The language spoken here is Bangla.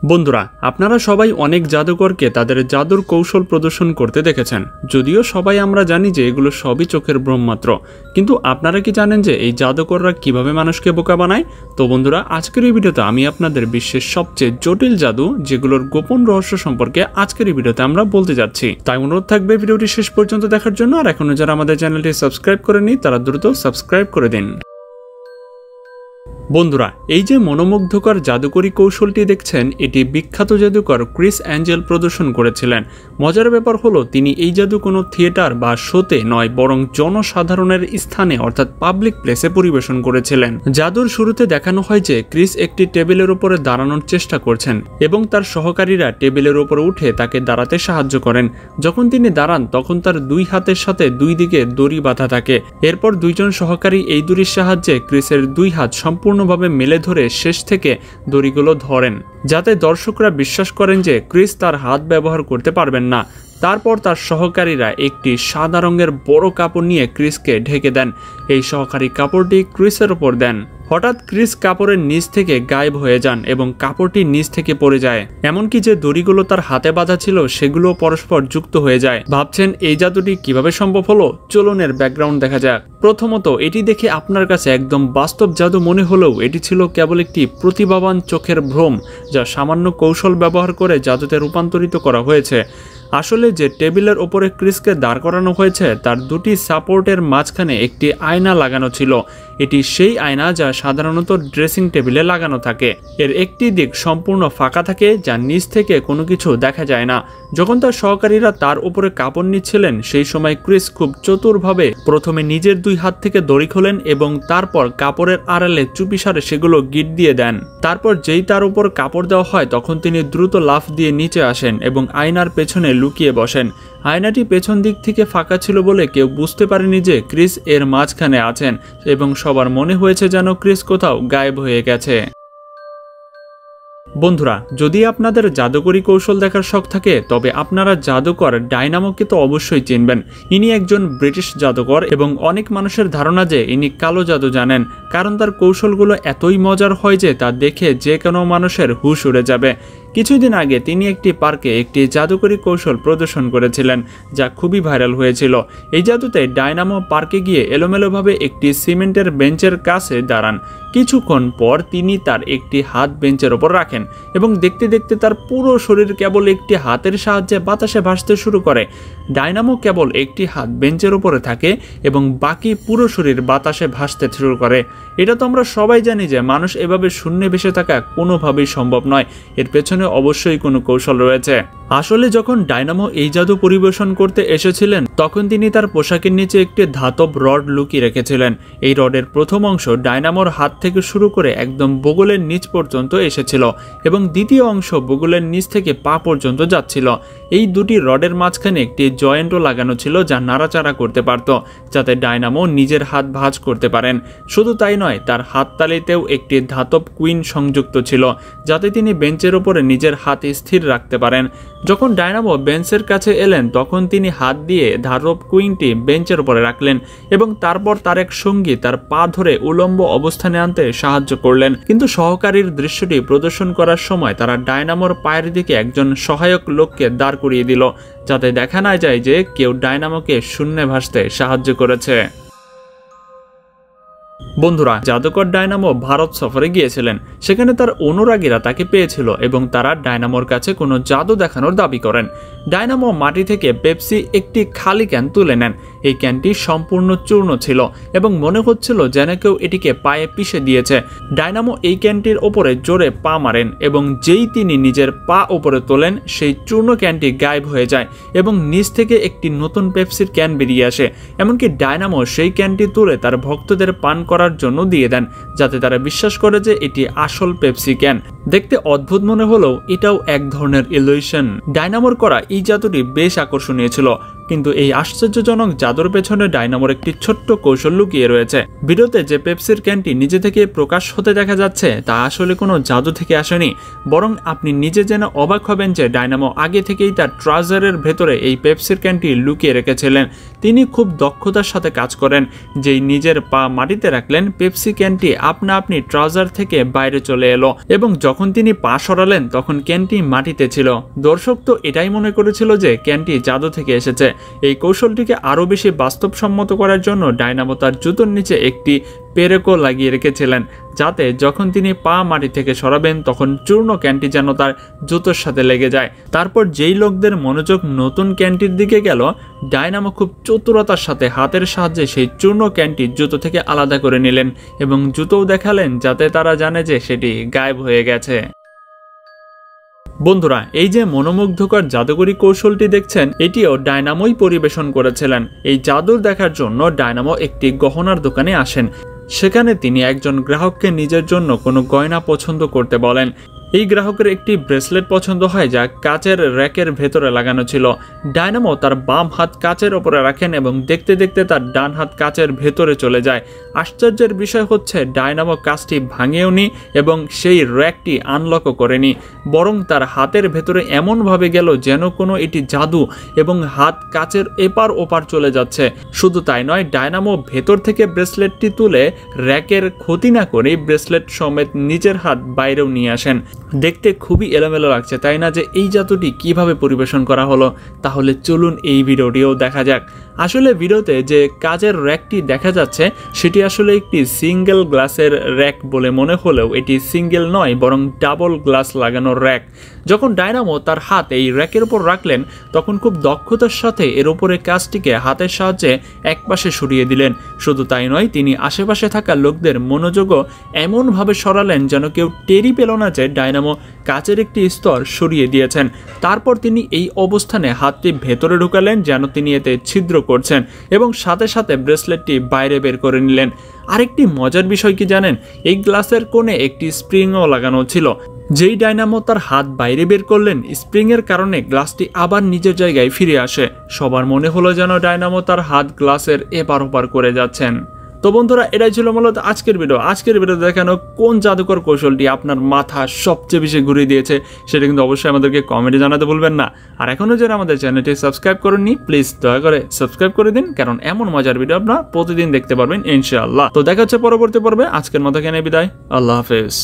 বন্ধুরা, আপনারা সবাই অনেক জাদুকরকে তাদের জাদুর কৌশল প্রদর্শন করতে দেখেছেন। যদিও সবাই আমরা জানি যে এগুলো সবই চোখের ভ্রম মাত্র, কিন্তু আপনারা কি জানেন যে এই জাদুকররা কিভাবে মানুষকে বোকা বানায়? তো বন্ধুরা, আজকের এই ভিডিওতে আমি আপনাদের বিশ্বের সবচেয়ে জটিল জাদু যেগুলোর গোপন রহস্য সম্পর্কে আজকের এই ভিডিওতে আমরা বলতে যাচ্ছি। তাই অনুরোধ থাকবে ভিডিওটি শেষ পর্যন্ত দেখার জন্য। আর এখনো যারা আমাদের চ্যানেলটি সাবস্ক্রাইব করেনি তারা দ্রুত সাবস্ক্রাইব করে দিন। বন্ধুরা, এই যে মনোমুগ্ধকর জাদুকরী কৌশলটি দেখছেন, এটি বিখ্যাত জাদুকর ক্রিস অ্যাঞ্জেল প্রদর্শন করেছিলেন। মজার ব্যাপার হলো, তিনি এই জাদু কোনো থিয়েটার বা শোতে নয়, বরং জনসাধারণের স্থানে অর্থাৎ পাবলিক প্লেসে পরিবেশন করেছিলেন। জাদুর শুরুতে দেখানো হয় যে ক্রিস একটি টেবিলের উপরে দাঁড়ানোর চেষ্টা করছেন এবং তার সহকারীরা টেবিলের উপরে উঠে তাকে দাঁড়াতে সাহায্য করেন। যখন তিনি দাঁড়ান তখন তার দুই হাতের সাথে দুই দিকে দড়ি বাঁধা থাকে। এরপর দুইজন সহকারী এই দড়ির সাহায্যে ক্রিসের দুই হাত সম্পূর্ণভাবে মেলে ধরে শেষ থেকে দড়িগুলো ধরেন, যাতে দর্শকরা বিশ্বাস করেন যে ক্রিস তার হাত ব্যবহার করতে পারবেন না। তারপর তার সহকারীরা একটি সাদা রঙের বড় কাপড় নিয়ে ক্রিসকে ঢেকে দেন। এই সহকারী কাপড়টি ক্রিসের ওপর দেন। হঠাৎ ক্রিস কাপড়ের নিচ থেকে গায়েব হয়ে যান এবং কাপড়টি নিচ থেকে পড়ে যায়। এমনকি যে দড়িগুলো তার হাতে বাঁধা ছিল সেগুলো পরস্পর যুক্ত হয়ে যায়। ভাবছেন এই জাদুটি কিভাবে সম্ভব হলো? চলুন এর ব্যাকগ্রাউন্ড দেখা যাক। প্রথমত, এটি দেখে আপনার কাছে একদম বাস্তব জাদু মনে হলেও এটি ছিল কেবল একটি প্রতিভাবান চোখের ভ্রম, যা সামান্য কৌশল ব্যবহার করে জাদুতে রূপান্তরিত করা হয়েছে। আসলে যে টেবিলের ওপরে ক্রিসকে দাঁড় করানো হয়েছে তার দুটি সাপোর্টের মাঝখানে একটি আয়না লাগানো ছিল। এটি সেই আয়না যা সাধারণত ড্রেসিং টেবিলে লাগানো থাকে। এর একটি দিক সম্পূর্ণ ফাঁকা থাকে, যা নিচ থেকে কোনো কিছু দেখা যায় না। যখন তার সহকারীরা তার উপরে কাপড় নিচ্ছিলেন, সেই সময় ক্রিস খুব চতুরভাবে প্রথমে নিজের দুই হাত থেকে দড়ি খোলেন এবং তারপর কাপড়ের আড়ালে চুপিসারে সেগুলো গিট দিয়ে দেন। তারপর যেই তার উপর কাপড় দেওয়া হয় তখন তিনি দ্রুত লাফ দিয়ে নিচে আসেন এবং আয়নার পেছনে লুকিয়ে বসেন। আয়নাটি পেছন দিক থেকে ফাঁকা ছিল বলে কেউ বুঝতে পারেনি যে ক্রিস এর মাঝখানে আছেন এবং সবার মনে হয়েছে যেন ক্রিস কোথাও গায়েব হয়ে গেছে। বন্ধুরা, যদি আপনাদের জাদুকরী কৌশল দেখার শখ থাকে তবে আপনারা জাদুকর ডায়নামোকে তো অবশ্যই চিনবেন। ইনি একজন ব্রিটিশ জাদুকর এবং অনেক মানুষের ধারণা যে ইনি কালো জাদু জানেন, কারণ তার কৌশলগুলো এতই মজার হয় যে তা দেখে যে কোনো মানুষের হুঁশ উড়ে যাবে। কিছুদিন আগে তিনি একটি পার্কে একটি জাদুকরী কৌশল প্রদর্শন করেছিলেন, যা খুবই ভাইরাল হয়েছিল। এই জাদুতে ডায়নামো পার্কে গিয়ে এলোমেলোভাবে একটি সিমেন্টের বেঞ্চের কাছে দাঁড়ান। কিছুক্ষণ পর তিনি তার একটি হাত বেঞ্চের ওপর রাখেন এবং দেখতে দেখতে তার পুরো শরীর কেবল একটি হাতের সাহায্যে বাতাসে ভাসতে শুরু করে। ডায়নামো কেবল একটি হাত বেঞ্চের উপরে থাকে এবং বাকি পুরো শরীর বাতাসে ভাসতে শুরু করে। এটা তো আমরা সবাই জানি যে মানুষ এভাবে শূন্যে ভেসে থাকা কোনোভাবেই সম্ভব নয়। এর পেছনে অবশ্যই কোনো কৌশল রয়েছে। আসলে যখন ডায়নামো এই জাদু পরিবেশন করতে এসেছিলেন তখন তিনি তার পোশাকের নিচে একটি ধাতব রড লুকিয়ে রেখেছিলেন। এই রডের প্রথম অংশ ডায়নামোর হাত থেকে শুরু করে একদম বগলের নিচ পর্যন্ত এসেছিল এবং দ্বিতীয় অংশ বগলের নিচ থেকে পা পর্যন্ত যাচ্ছিল। এই দুটি রডের মাঝখানে একটি জয়েন্টও লাগানো ছিল যা নাড়াচাড়া করতে পারত, যাতে ডায়নামো নিজের হাত ভাঁজ করতে পারেন। শুধু তাই নয়, তার হাততালিতেও একটি ধাতব কুইন সংযুক্ত ছিল, যাতে তিনি বেঞ্চের উপরে নিজের হাত স্থির রাখতে পারেন। যখন ডায়নামো বেঞ্চের কাছে এলেন তখন তিনি হাত দিয়ে ধাতব কুইনটি বেঞ্চের উপরে রাখলেন এবং তারপর তার এক সঙ্গী তার পা ধরে উলম্ব অবস্থানে আনতে সাহায্য করলেন। কিন্তু সহকারীর দৃশ্যটি প্রদর্শন করার সময় তারা ডায়নামোর পায়ের দিকে একজন সহায়ক লোককে দাঁড় করিয়ে দিল, যাতে দেখা না যায় যে কেউ ডায়নামোকে শূন্যে ভাসতে সাহায্য করেছে। বন্ধুরা, জাদুকর ডায়নামো ভারত সফরে গিয়েছিলেন। সেখানে তার অনুরাগীরা তাকে পেয়েছিল এবং তারা ডায়নামোর কাছে কোনো জাদু দেখানোর দাবি করেন। ডায়নামো মাটি থেকে পেপসি একটি খালি ক্যান তুলে নেন। এই ক্যানটি সম্পূর্ণ চূর্ণ ছিল এবং মনে হচ্ছিল যেন কেউ এটিকে পায়ে পিষে দিয়েছে। ডায়নামো এই ক্যানটির ওপরে জোরে পা মারেন এবং যেই তিনি নিজের পা ওপরে তোলেন সেই চূর্ণ ক্যানটি গায়েব হয়ে যায় এবং নিচ থেকে একটি নতুন পেপসির ক্যান বেরিয়ে আসে। এমনকি ডায়নামো সেই ক্যানটি তুলে তার ভক্তদের পান করার জন্য দিয়ে দেন, যাতে তারা বিশ্বাস করে যে এটি আসল পেপসি ক্যান। দেখতে অদ্ভুত মনে হলেও এটাও এক ধরনের ইলুশন। ডায়নামোর করা এই জাদুটি বেশ আকর্ষণীয় ছিল, কিন্তু এই আশ্চর্যজনক জাদুর পেছনে ডায়নামোর একটি ছোট্ট কৌশল লুকিয়ে রয়েছে। ভিডিওতে যে পেপসির ক্যানটি নিজে থেকে প্রকাশ হতে দেখা যাচ্ছে তা আসলে কোনো জাদু থেকে আসেনি, বরং আপনি নিজে জেনে অবাক হবেন যে ডায়নামো আগে থেকেই তার ট্রাউজারের ভেতরে এই পেপসির ক্যানটি লুকিয়ে রেখেছিলেন। তিনি খুব দক্ষতার সাথে কাজ করেন। যেই নিজের পা মাটিতে রাখলেন, পেপসি ক্যানটি আপনা আপনি ট্রাউজার থেকে বাইরে চলে এলো এবং যখন তিনি পা সরালেন তখন ক্যানটি মাটিতে ছিল। দর্শক তো এটাই মনে করেছিল যে ক্যানটি জাদু থেকে এসেছে। এই কৌশলটিকে আরও বেশি বাস্তবসম্মত করার জন্য ডায়নামো তার জুতোর নিচে একটি পেরেকও লাগিয়ে রেখেছিলেন, যাতে যখন তিনি পা মাটি থেকে সরাবেন তখন চূর্ণ ক্যানটি যেন তার জুতোর সাথে লেগে যায়। তারপর যেই লোকদের মনোযোগ নতুন ক্যানটির দিকে গেল, ডায়নামো খুব চতুরতার সাথে হাতের সাহায্যে সেই চূর্ণ ক্যানটি জুতো থেকে আলাদা করে নিলেন এবং জুতোও দেখালেন, যাতে তারা জানে যে সেটি গায়েব হয়ে গেছে। বন্ধুরা, এই যে মনোমুগ্ধকর জাদুকরী কৌশলটি দেখছেন, এটিও ডায়নামোই পরিবেশন করেছিলেন। এই জাদু দেখার জন্য ডায়নামো একটি গহনার দোকানে আসেন। সেখানে তিনি একজন গ্রাহককে নিজের জন্য কোনো গয়না পছন্দ করতে বলেন। এই গ্রাহকের একটি ব্রেসলেট পছন্দ হয় যা কাচের র্যাকের ভেতরে লাগানো ছিল। ডায়নামো তার বাম হাত কাচের ওপরে রাখেন এবং দেখতে দেখতে তার ডান হাত কাচের ভেতরে চলে যায়। আশ্চর্যের বিষয় হচ্ছে ডায়নামো কাচটি ভাঙেওনি এবং সেই র্যাকটি আনলকও করেনি, বরং তার হাতের ভেতরে এমনভাবে গেল যেন কোনো এটি জাদু এবং হাত কাচের এপার ওপার চলে যাচ্ছে। শুধু তাই নয়, ডায়নামো ভেতর থেকে ব্রেসলেটটি তুলে র্যাকের ক্ষতি না করেই ব্রেসলেট সমেত নিজের হাত বাইরেও নিয়ে আসেন। দেখতে খুবই এলোমেলো লাগছে, তাই না? যে এই জাদুটি কিভাবে পরিবেশন করা হলো, তাহলে চলুন এই ভিডিওটিও দেখা যাক। আসলে ভিডিওতে যে কাচের র্যাকটি দেখা যাচ্ছে সেটি আসলে একটি সিঙ্গেল গ্লাসের র্যাক বলে মনে হলেও এটি সিঙ্গেল নয়, বরং ডাবল গ্লাস লাগানো র্যাক। যখন ডায়নামো তার হাত এই র্যাকের উপর রাখলেন তখন খুব দক্ষতার সাথে এর উপরে কাচটিকে হাতের সাহায্যে একপাশে সরিয়ে দিলেন। শুধু তাই নয়, তিনি আশেপাশে থাকা লোকদের মনোযোগও এমনভাবে সরালেন যেন কেউ টেরই পেল না যে ডায়নামো কাচের একটি স্তর সরিয়ে দিয়েছেন। তারপর তিনি এই অবস্থানে হাতটি ভেতরে ঢুকালেন যেন তিনি এতে ছিদ্র করছেন এবং সাথে সাথে ব্রেসলেটটি বাইরে বের করে নিলেন। আরেকটি মজার বিষয় কি জানেন? এই গ্লাসের কোণে একটি স্প্রিংও লাগানো ছিল। যেই ডায়নামো তার হাত বাইরে বের করলেন, স্প্রিংয়ের কারণে গ্লাসটি আবার নিজের জায়গায় ফিরে আসে। সবার মনে হলো যেন ডায়নামো তার হাত গ্লাসের এপার ওপার করে যাচ্ছেন। তো বন্ধুরা, এটাই ছিল মূলত আজকের ভিডিও দেখানো কোন জাদুকর কৌশলটি আপনার মাথা সবচেয়ে বেশি ঘুরিয়ে দিয়েছে সেটা কিন্তু অবশ্যই আমাদেরকে কমেন্টে জানাতে ভুলবেন না। আর এখনও যারা আমাদের চ্যানেলটি সাবস্ক্রাইব করেননি, প্লিজ দয়া করে সাবস্ক্রাইব করে দিন, কারণ এমন মজার ভিডিও আপনারা প্রতিদিন দেখতে পারবেন ইনশাআল্লাহ। তো দেখা হচ্ছে পরবর্তী পর্বে। আজকের মতো এখানে বিদায়। আল্লাহ হাফেজ।